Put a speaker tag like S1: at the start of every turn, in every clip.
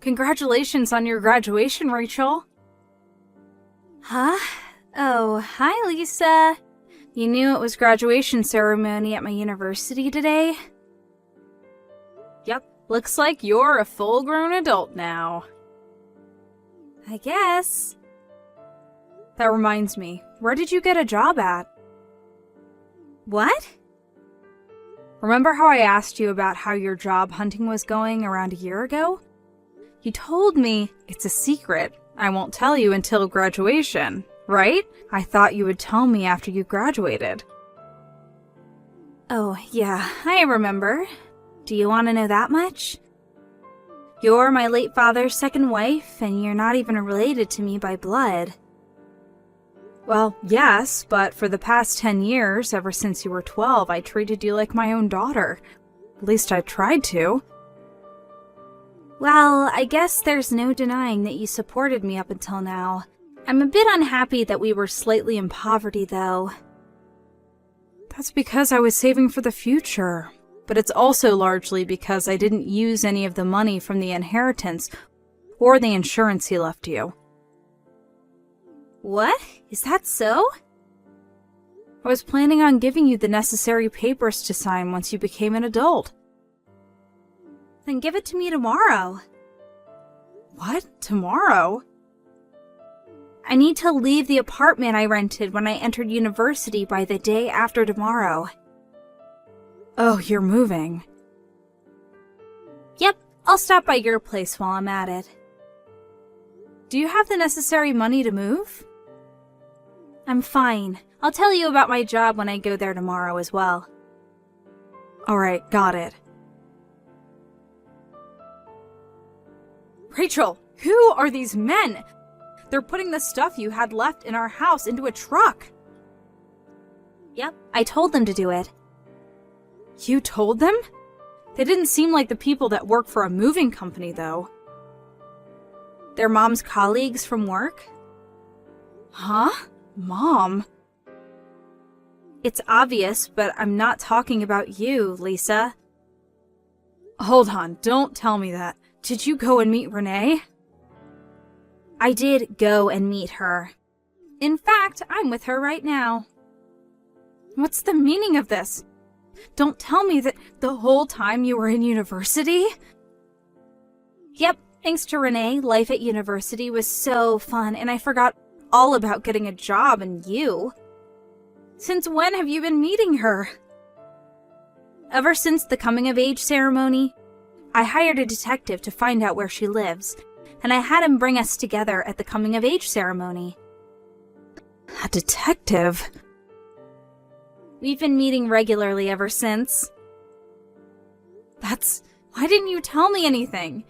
S1: Congratulations on your graduation, Rachel. Huh? Oh, hi, Lisa. You knew it was graduation ceremony at my university today? Yep, looks like you're a full-grown adult now. I guess. That reminds me, where did you get a job at? What? Remember how I asked you about how your job hunting was going around a year ago? You told me it's a secret. I won't tell you until graduation, right? I thought you would tell me after you graduated. Oh, yeah, I remember. Do you want to know that much? You're my late father's second wife, and you're not even related to me by blood. Well, yes, but for the past 10 years, ever since you were 12, I treated you like my own daughter. At least I tried to. Well, I guess there's no denying that you supported me up until now. I'm a bit unhappy that we were slightly in poverty, though. That's because I was saving for the future. But it's also largely because I didn't use any of the money from the inheritance or the insurance he left you. What? Is that so? I was planning on giving you the necessary papers to sign once you became an adult. Then give it to me tomorrow. What? Tomorrow? I need to leave the apartment I rented when I entered university by the day after tomorrow. Oh, you're moving. Yep, I'll stop by your place while I'm at it. Do you have the necessary money to move? I'm fine. I'll tell you about my job when I go there tomorrow as well. Alright, got it. Rachel, who are these men? They're putting the stuff you had left in our house into a truck. Yep, I told them to do it. You told them? They didn't seem like the people that work for a moving company, though. They're Mom's colleagues from work? Huh? Mom? It's obvious, but I'm not talking about you, Lisa. Hold on, don't tell me that. Did you go and meet Renee? I did go and meet her. In fact, I'm with her right now. What's the meaning of this? Don't tell me that the whole time you were in university? Yep, thanks to Renee, life at university was so fun, and I forgot all about getting a job and you. Since when have you been meeting her? Ever since the coming-of-age ceremony, I hired a detective to find out where she lives, and I had him bring us together at the coming-of-age ceremony. A detective? We've been meeting regularly ever since. Why didn't you tell me anything?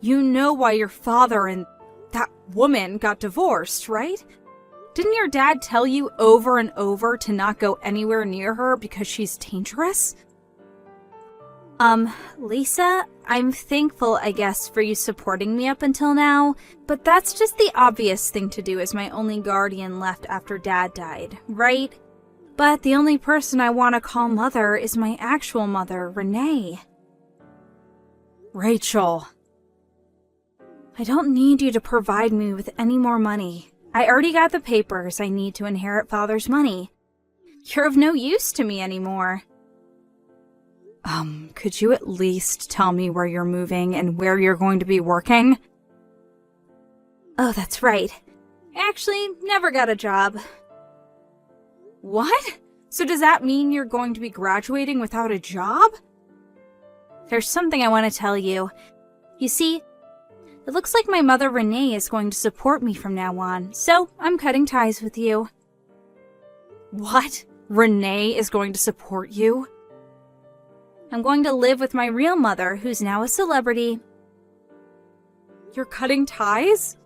S1: You know why your father and that woman got divorced, right? Didn't your dad tell you over and over to not go anywhere near her because she's dangerous? Lisa, I'm thankful, I guess, for you supporting me up until now, but that's just the obvious thing to do as my only guardian left after Dad died, right? But the only person I want to call mother is my actual mother, Renee. Rachel. I don't need you to provide me with any more money. I already got the papers I need to inherit Father's money. You're of no use to me anymore. Could you at least tell me where you're moving and where you're going to be working? Oh, that's right. I actually never got a job. What? So does that mean you're going to be graduating without a job? There's something I want to tell you. You see, it looks like my mother Renee is going to support me from now on, so I'm cutting ties with you. What? Renee is going to support you? I'm going to live with my real mother, who's now a celebrity. You're cutting ties?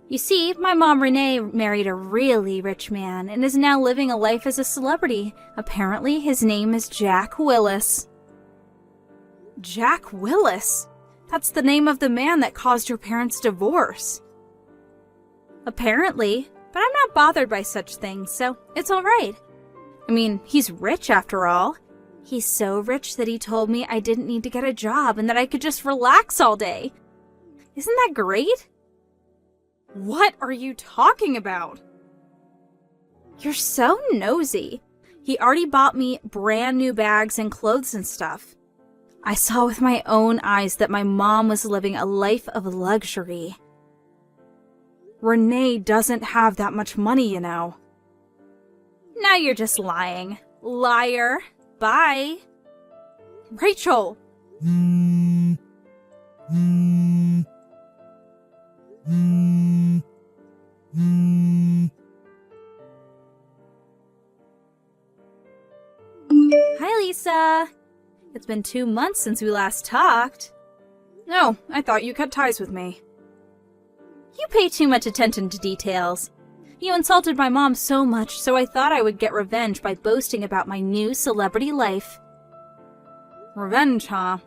S1: You see, my mom Renee married a really rich man and is now living a life as a celebrity. Apparently, his name is Jack Willis. Jack Willis? That's the name of the man that caused your parents' divorce. Apparently, but I'm not bothered by such things, so it's alright. I mean, he's rich after all. He's so rich that he told me I didn't need to get a job and that I could just relax all day. Isn't that great?
S2: What are you talking about?
S1: You're so nosy. He already bought me brand new bags and clothes and stuff. I saw with my own eyes that my mom was living a life of luxury.
S2: Renee doesn't have that much money, you know.
S1: Now you're just lying. Liar. Bye.
S2: Rachel!
S1: Hi, Lisa. It's been 2 months since we last talked.
S2: No, I thought you cut ties with me.
S1: You pay too much attention to details. You insulted my mom so much, so I thought I would get revenge by boasting about my new celebrity life.
S2: Revenge, huh?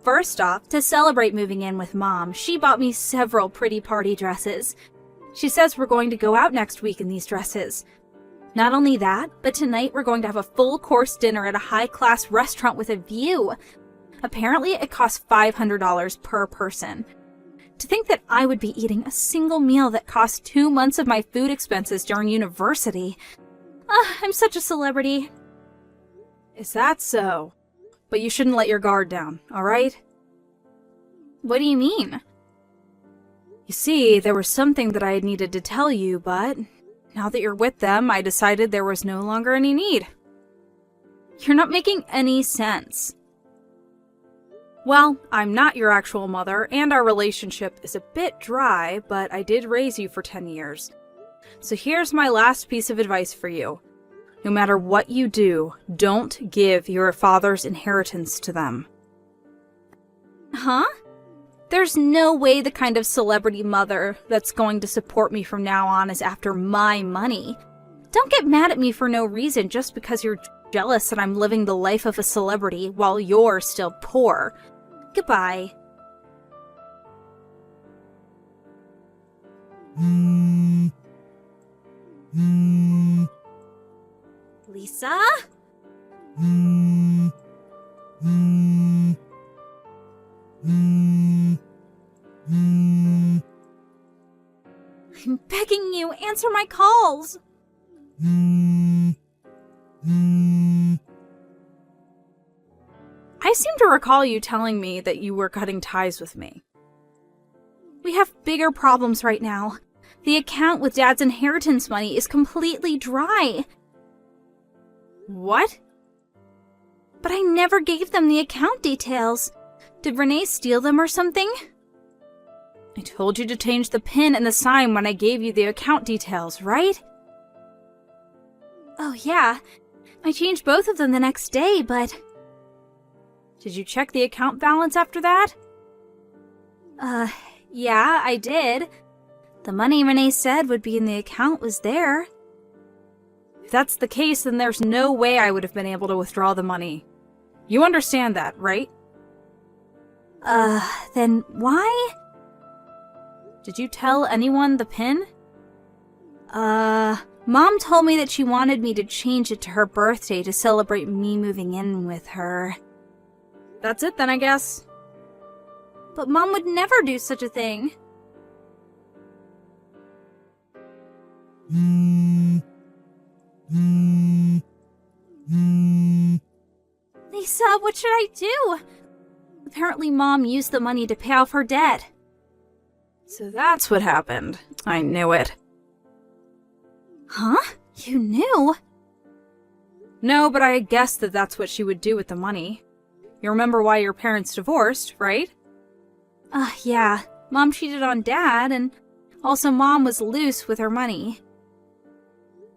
S1: First off, to celebrate moving in with Mom, she bought me several pretty party dresses. She says we're going to go out next week in these dresses. Not only that, but tonight we're going to have a full-course dinner at a high-class restaurant with a view. Apparently, it costs $500 per person. To think that I would be eating a single meal that cost 2 months of my food expenses during university. I'm such a celebrity.
S2: Is that so? But you shouldn't let your guard down, alright?
S1: What do you mean?
S2: You see, there was something that I had needed to tell you, but now that you're with them, I decided there was no longer any need.
S1: You're not making any sense.
S2: Well, I'm not your actual mother, and our relationship is a bit dry, but I did raise you for 10 years. So here's my last piece of advice for you. No matter what you do, don't give your father's inheritance to them.
S1: Huh? There's no way the kind of celebrity mother that's going to support me from now on is after my money. Don't get mad at me for no reason just because you're jealous that I'm living the life of a celebrity while you're still poor. Goodbye. Lisa? I'm begging you, answer my calls.
S2: I seem to recall you telling me that you were cutting ties with me.
S1: We have bigger problems right now. The account with Dad's inheritance money is completely dry.
S2: What?
S1: But I never gave them the account details. Did Renee steal them or something?
S2: I told you to change the PIN and the sign when I gave you the account details, right?
S1: Oh yeah, I changed both of them the next day, but...
S2: Did you check the account balance after that?
S1: Yeah, I did. The money Renee said would be in the account was there.
S2: If that's the case, then there's no way I would have been able to withdraw the money. You understand that, right?
S1: Then why?
S2: Did you tell anyone the PIN?
S1: Mom told me that she wanted me to change it to her birthday to celebrate me moving in with her.
S2: That's it then, I guess.
S1: But Mom would never do such a thing. Lisa, what should I do? Apparently Mom used the money to pay off her debt.
S2: So that's what happened. I knew it.
S1: Huh? You knew?
S2: No, but I guessed that that's what she would do with the money. You remember why your parents divorced, right?
S1: Yeah. Mom cheated on Dad, and also Mom was loose with her money.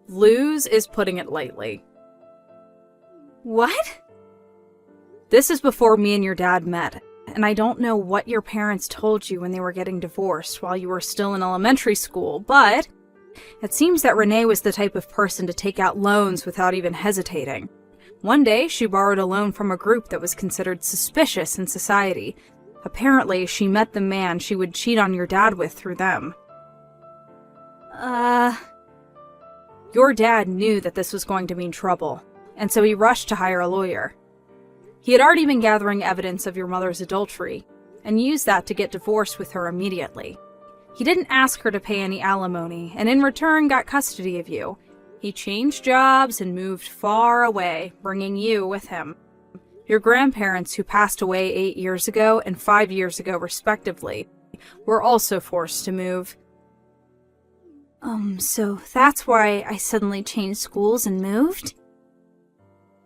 S2: Lose is putting it lightly.
S1: What?
S2: This is before me and your dad met, and I don't know what your parents told you when they were getting divorced while you were still in elementary school, but it seems that Renee was the type of person to take out loans without even hesitating. One day, she borrowed a loan from a group that was considered suspicious in society. Apparently, she met the man she would cheat on your dad with through them. Your dad knew that this was going to mean trouble. and so he rushed to hire a lawyer. He had already been gathering evidence of your mother's adultery, and used that to get divorced with her immediately. He didn't ask her to pay any alimony, and in return got custody of you. He changed jobs and moved far away, bringing you with him. Your grandparents, who passed away 8 years ago and 5 years ago respectively, were also forced to move.
S1: So that's why I suddenly changed schools and moved?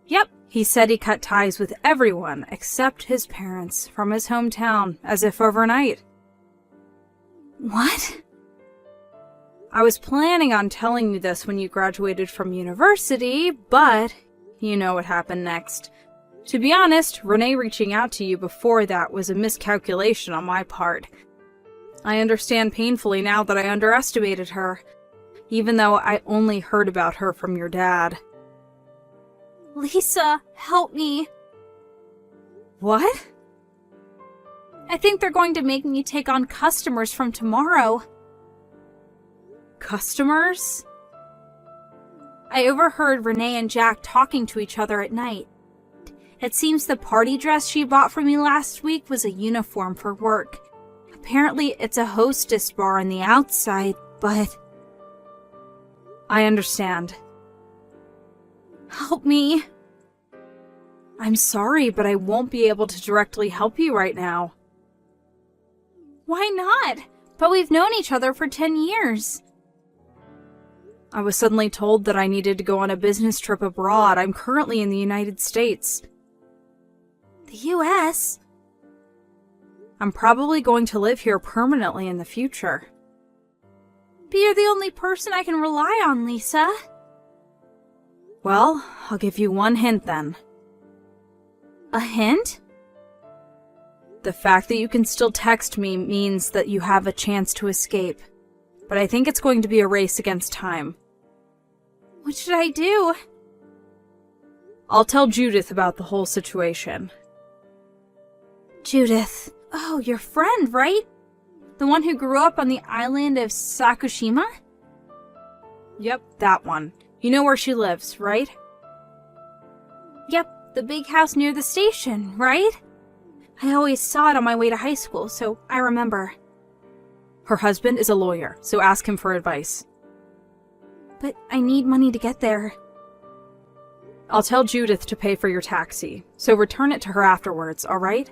S2: Yep, he said he cut ties with everyone except his parents from his hometown, as if overnight.
S1: What?
S2: I was planning on telling you this when you graduated from university, but you know what happened next. To be honest, Renee reaching out to you before that was a miscalculation on my part. I understand painfully now that I underestimated her, even though I only heard about her from your dad.
S1: Lisa, help me.
S2: What?
S1: I think they're going to make me take on customers from tomorrow.
S2: Customers?
S1: I overheard Renee and Jack talking to each other at night. It seems the party dress she bought for me last week was a uniform for work. Apparently, it's a hostess bar on the outside, but...
S2: I understand.
S1: Help me.
S2: I'm sorry, but I won't be able to directly help you right now.
S1: Why not? But we've known each other for 10 years.
S2: I was suddenly told that I needed to go on a business trip abroad. I'm currently in the United States.
S1: The U.S.?
S2: I'm probably going to live here permanently in the future.
S1: But you're the only person I can rely on, Lisa.
S2: Well, I'll give you one hint then.
S1: A hint?
S2: The fact that you can still text me means that you have a chance to escape. But I think it's going to be a race against time.
S1: What should I do?
S2: I'll tell Judith about the whole situation.
S1: Judith. Oh, your friend, right? The one who grew up on the island of Sakushima?
S2: Yep, that one. You know where she lives, right?
S1: Yep, the big house near the station, right? I always saw it on my way to high school, so I remember.
S2: Her husband is a lawyer, so ask him for advice.
S1: But I need money to get there.
S2: I'll tell Judith to pay for your taxi, so return it to her afterwards, alright?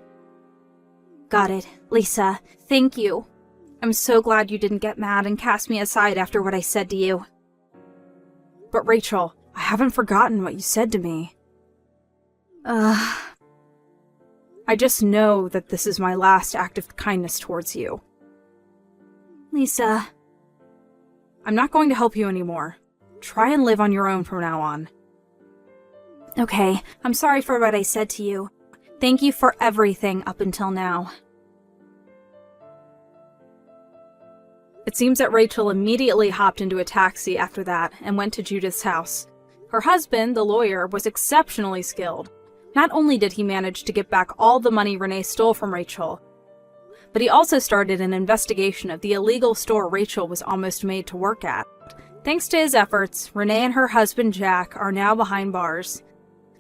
S1: Got it. Lisa, thank you. I'm so glad you didn't get mad and cast me aside after what I said to you.
S2: But Rachel, I haven't forgotten what you said to me. I just know that this is my last act of kindness towards you.
S1: Lisa.
S2: I'm not going to help you anymore. Try and live on your own from now on.
S1: Okay, I'm sorry for what I said to you. Thank you for everything up until now.
S2: It seems that Rachel immediately hopped into a taxi after that and went to Judith's house. Her husband, the lawyer, was exceptionally skilled. Not only did he manage to get back all the money Renee stole from Rachel, but he also started an investigation of the illegal store Rachel was almost made to work at. Thanks to his efforts, Renee and her husband Jack are now behind bars.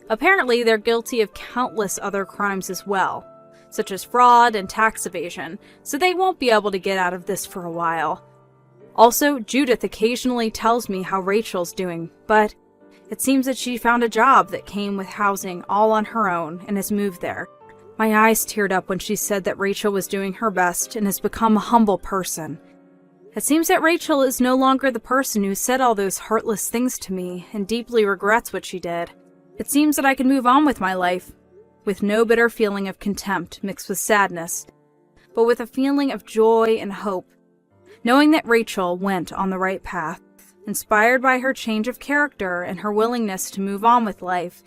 S2: Apparently, they're guilty of countless other crimes as well, such as fraud and tax evasion, so they won't be able to get out of this for a while. Also, Judith occasionally tells me how Rachel's doing, but it seems that she found a job that came with housing all on her own and has moved there. My eyes teared up when she said that Rachel was doing her best and has become a humble person. It seems that Rachel is no longer the person who said all those heartless things to me and deeply regrets what she did. It seems that I can move on with my life, with no bitter feeling of contempt mixed with sadness, but with a feeling of joy and hope, knowing that Rachel went on the right path. Inspired by her change of character and her willingness to move on with life,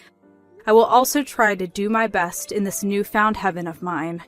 S2: I will also try to do my best in this newfound heaven of mine.